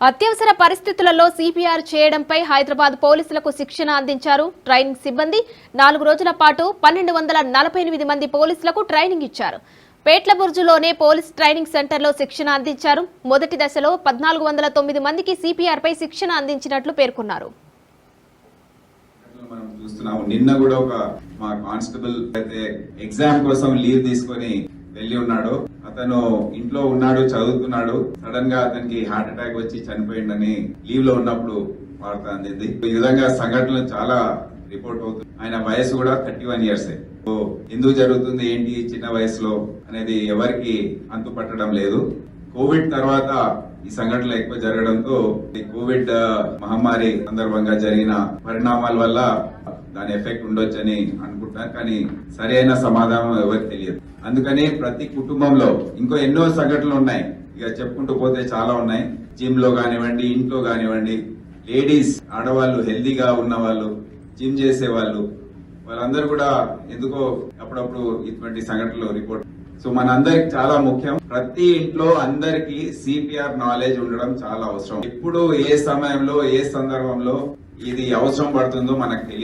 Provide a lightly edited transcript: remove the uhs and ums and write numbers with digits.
అత్యవసర పరిస్థితులలో సిపిఆర్ చేయడంపై హైదరాబాద్ పోలీసులకు శిక్షణ అందించారు ట్రైనింగ్ సిబ్బంది. 4 రోజుల పాటు 1248 మంది పోలీసులకు ట్రైనింగ్ ఇచ్చారు. పేట్లబుర్జులోనే పోలీస్ ట్రైనింగ్ సెంటర్లో శిక్షణ అందించారు. మొదటి దశలో 1409 మందికి సిపిఆర్ పై శిక్షణ అందించినట్లు పేర్కొన్నారు. నిన్న కూడా ఒక మా కానిస్టేబుల్ అయితే ఎగ్జామ్ కోసం లీవ్ తీసుకొని వెళ్లి ఉన్నాడు. అతను ఇంట్లో ఉన్నాడు, చదువుతున్నాడు. సడన్ గా అతనికి హార్ట్ అటాక్ వచ్చి చనిపోయిందని లీవ్ లో ఉన్నప్పుడు వార్త అందింది. ఈ విధంగా సంఘటనలు చాలా రిపోర్ట్ అవుతుంది. ఆయన వయసు కూడా 31 ఇయర్స్. ఎందుకు జరుగుతుంది ఏంటి చిన్న వయసులో అనేది ఎవరికి అంతుపట్టడం లేదు. కోవిడ్ తర్వాత ఈ సంఘటనలు ఎక్కువ జరగడంతో కోవిడ్ మహమ్మారి సందర్భంగా జరిగిన పరిణామాల వల్ల దాని ఎఫెక్ట్ ఉండొచ్చని అనుకుంటున్నారు. కానీ సరైన సమాధానం ఎవరికి తెలియదు. అందుకని ప్రతి కుటుంబంలో ఇంకో ఎన్నో సంఘటనలు ఉన్నాయి, ఇక చెప్పుకుంటూ పోతే చాలా ఉన్నాయి. జిమ్ లో కానివ్వండి, ఇంట్లో కానివ్వండి, లేడీస్ ఆడవాళ్ళు హెల్దీగా ఉన్న వాళ్ళు, జిమ్ చేసే వాళ్ళందరూ కూడా ఎందుకో అప్పుడప్పుడు ఇటువంటి సంఘటనలు రిపోర్ట్. సో మనందరికి చాలా ముఖ్యం, ప్రతి ఇంట్లో అందరికి సిపిఆర్ నాలెడ్జ్ ఉండడం చాలా అవసరం. ఎప్పుడు ఏ సమయంలో ఏ సందర్భంలో ఇది అవసరం పడుతుందో మనకు తెలియదు.